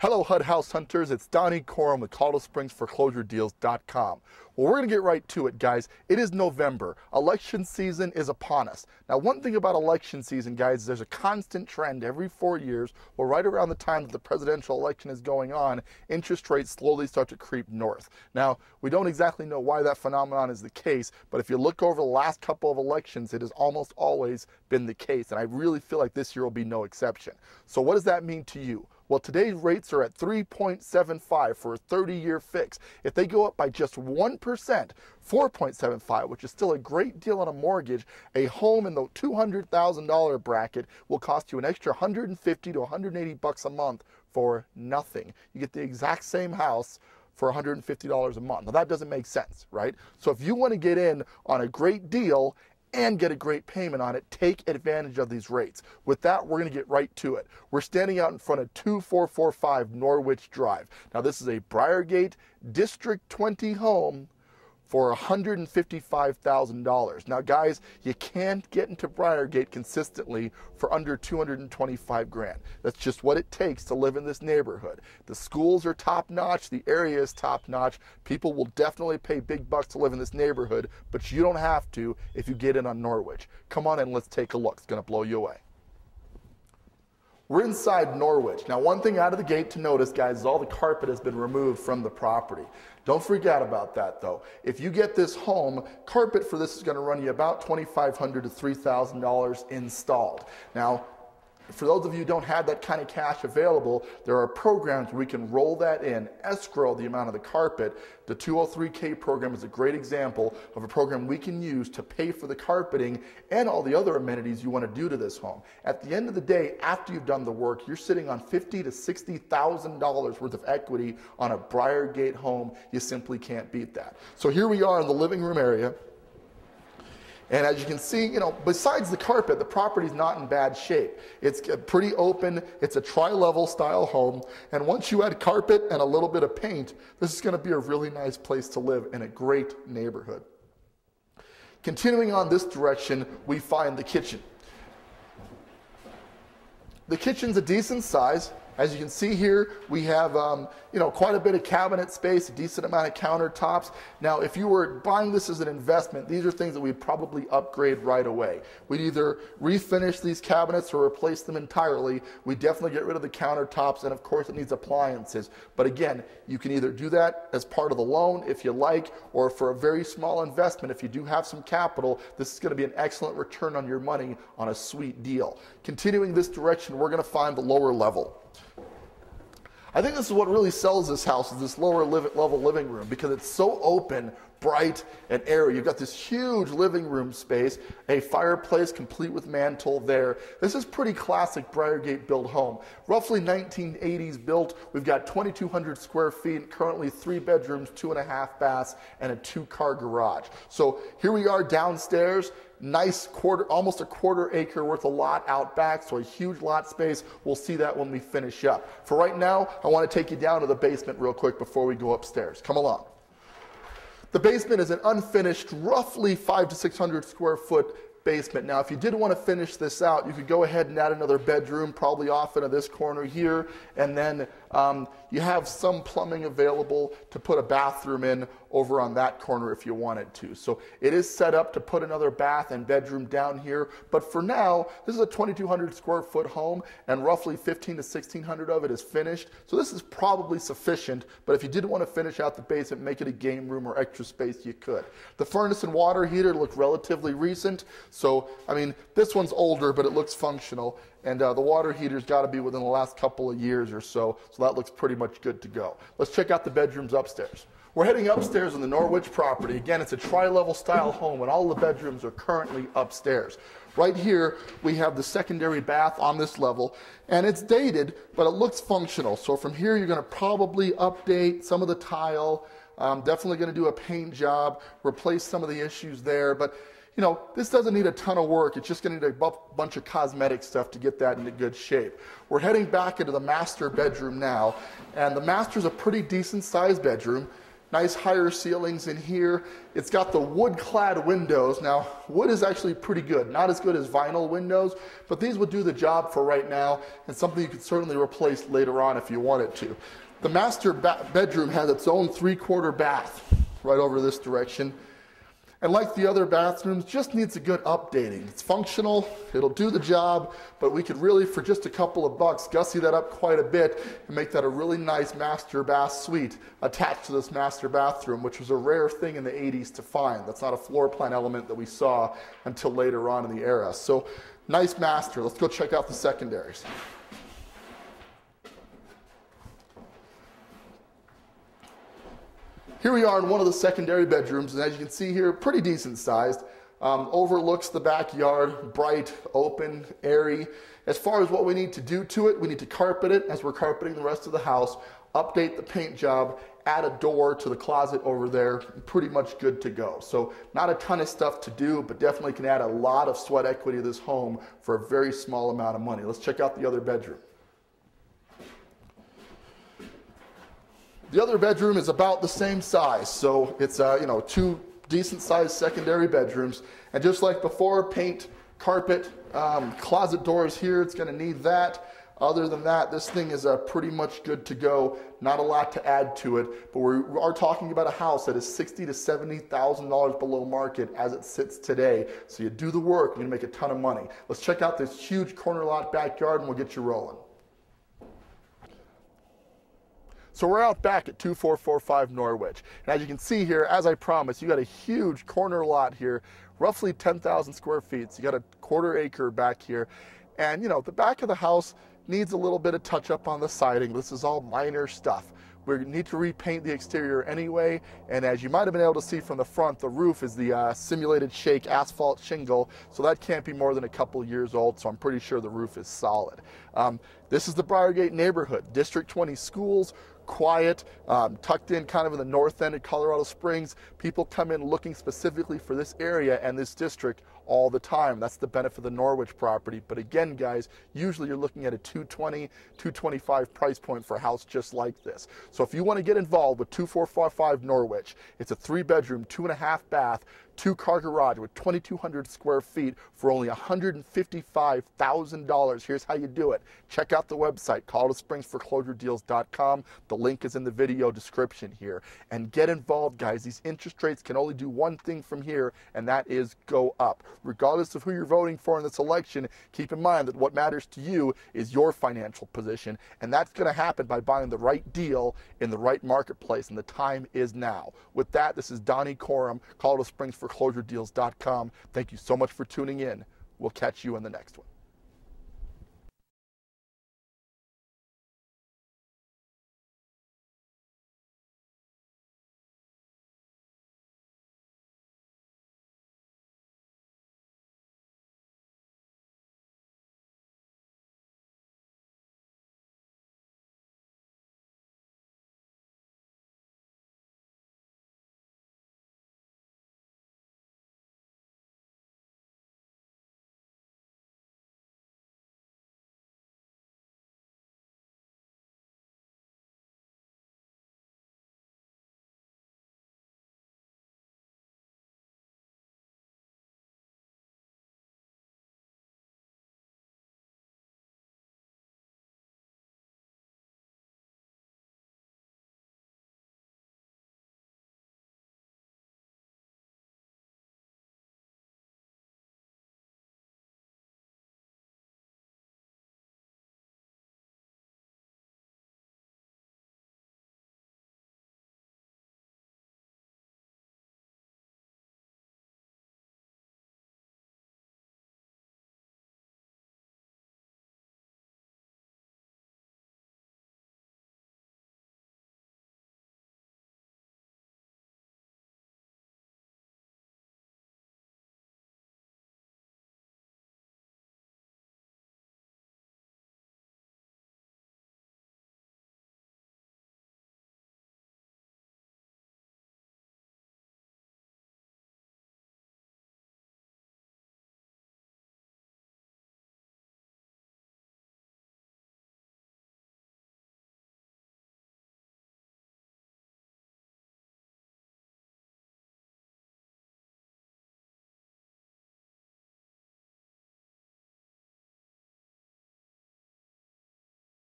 Hello HUD house hunters, it's Donnie Corum with Colorado Springs ForeclosureDeals.com. Well, we're going to get right to it, guys. It is November. Election season is upon us. Now, one thing about election season, guys, is there's a constant trend every 4 years, or right around the time that the presidential election is going on, interest rates slowly start to creep north. Now, we don't exactly know why that phenomenon is the case, but if you look over the last couple of elections, it has almost always been the case, and I really feel like this year will be no exception. So what does that mean to you? Well, today's rates are at 3.75 for a 30-year fix. If they go up by just 1%, 4.75, which is still a great deal on a mortgage, a home in the $200,000 bracket will cost you an extra $150 to $180 a month for nothing. You get the exact same house for $150 a month. Now, that doesn't make sense, right? So if you want to get in on a great deal and get a great payment on it, take advantage of these rates. With that, we're going to get right to it. We're standing out in front of 2445 Norwich Drive. Now, this is a Briargate District 20 home for $155,000. Now, guys, you can't get into Briargate consistently for under $225,000. That's just what it takes to live in this neighborhood. The schools are top-notch. The area is top-notch. People will definitely pay big bucks to live in this neighborhood, but you don't have to if you get in on Norwich. Come on in, let's take a look. It's going to blow you away. We're inside Norwich. Now, one thing out of the gate to notice, guys, is all the carpet has been removed from the property. Don't forget about that, though. If you get this home, carpet for this is going to run you about $2,500 to $3,000 installed. Now, for those of you who don't have that kind of cash available, there are programs where we can roll that in, escrow the amount of the carpet. The 203K program is a great example of a program we can use to pay for the carpeting and all the other amenities you want to do to this home. At the end of the day, after you've done the work, you're sitting on $50,000 to $60,000 worth of equity on a Briargate home. You simply can't beat that. So here we are in the living room area. And as you can see, besides the carpet, the property's not in bad shape. It's pretty open. It's a tri-level style home. And once you add carpet and a little bit of paint, this is going to be a really nice place to live in a great neighborhood. Continuing on this direction, we find the kitchen. The kitchen's a decent size. As you can see here, we have quite a bit of cabinet space, a decent amount of countertops. Now, if you were buying this as an investment, these are things that we'd probably upgrade right away. We'd either refinish these cabinets or replace them entirely. We'd definitely get rid of the countertops, and of course it needs appliances. But again, you can either do that as part of the loan if you like, or for a very small investment, if you do have some capital, this is going to be an excellent return on your money on a sweet deal. Continuing this direction, we're going to find the lower level. I think this is what really sells this house, is this lower level living room, because it's so open, bright, and airy. You've got this huge living room space, a fireplace complete with mantle there. This is pretty classic Briargate built home. Roughly 1980s built. We've got 2,200 square feet, currently 3 bedrooms, 2.5 baths, and a 2-car garage. So here we are downstairs. Nice almost a quarter acre worth of lot out back, so a huge lot space. We'll see that when we finish up. For right now, I want to take you down to the basement real quick before we go upstairs. Come along. The basement is an unfinished, roughly 500 to 600 square foot basement. Now, if you did want to finish this out, you could go ahead and add another bedroom, probably off into this corner here, and then you have some plumbing available to put a bathroom in over on that corner if you wanted to. So it is set up to put another bath and bedroom down here, but for now, this is a 2,200 square foot home, and roughly 1,500 to 1,600 of it is finished. So this is probably sufficient, but if you did want to finish out the basement, make it a game room or extra space, you could. The furnace and water heater look relatively recent, so, I mean, this one's older, but it looks functional. And the water heater's got to be within the last couple of years or so that looks pretty much good to go. Let's check out the bedrooms upstairs. We're heading upstairs on the Norwich property. Again, it's a tri-level style home, and all the bedrooms are currently upstairs. Right here, we have the secondary bath on this level, and it's dated, but it looks functional. So from here, you're going to probably update some of the tile, definitely going to do a paint job, replace some of the issues there, but this doesn't need a ton of work. It's just going to need a bunch of cosmetic stuff to get that into good shape. We're heading back into the master bedroom now, and the master's a pretty decent sized bedroom. Nice higher ceilings in here. It's got the wood-clad windows. Now, wood is actually pretty good. Not as good as vinyl windows, but these would do the job for right now, and something you could certainly replace later on if you wanted to. The master bedroom has its own 3/4 bath right over this direction. And like the other bathrooms, just needs a good updating. It's functional, it'll do the job, but we could really, for just a couple of bucks, gussy that up quite a bit and make that a really nice master bath suite attached to this master bathroom, which was a rare thing in the 80s to find. That's not a floor plan element that we saw until later on in the era. So nice master. Let's go check out the secondaries. Here we are in one of the secondary bedrooms, and as you can see here, pretty decent sized. Overlooks the backyard, bright, open, airy. As far as what we need to do to it, we need to carpet it as we're carpeting the rest of the house, update the paint job, add a door to the closet over there, pretty much good to go. So not a ton of stuff to do, but definitely can add a lot of sweat equity to this home for a very small amount of money. Let's check out the other bedroom. The other bedroom is about the same size, so it's two decent sized secondary bedrooms. And just like before, paint, carpet, closet doors here, it's going to need that. Other than that, this thing is pretty much good to go. Not a lot to add to it, but we are talking about a house that is $60,000 to $70,000 below market as it sits today. So you do the work, you're going to make a ton of money. Let's check out this huge corner lot backyard and we'll get you rolling. So we're out back at 2445 Norwich. And as you can see here, as I promised, you got a huge corner lot here, roughly 10,000 square feet. So you got a 1/4 acre back here. And the back of the house needs a little bit of touch up on the siding. This is all minor stuff. We need to repaint the exterior anyway, and as you might have been able to see from the front, the roof is the simulated shake asphalt shingle, so that can't be more than a couple years old, so I'm pretty sure the roof is solid. This is the Briargate neighborhood, District 20 schools, quiet, tucked in kind of in the north end of Colorado Springs. People come in looking specifically for this area and this district all the time. That's the benefit of the Norwich property. But again, guys, usually you're looking at a $220,000, $225,000 price point for a house just like this. So if you want to get involved with 2445 Norwich, it's a 3-bedroom, 2.5 bath, 2-car garage with 2,200 square feet for only $155,000. Here's how you do it. Check out the website, ColoradoSpringsForeclosureDeals.com. The link is in the video description here. And get involved, guys. These interest rates can only do one thing from here, and that is go up. Regardless of who you're voting for in this election, keep in mind that what matters to you is your financial position, and that's going to happen by buying the right deal in the right marketplace, and the time is now. With that, this is Donnie Corum, ColoradoSpringsForeclosureDeals.com. Thank you so much for tuning in. We'll catch you in the next one.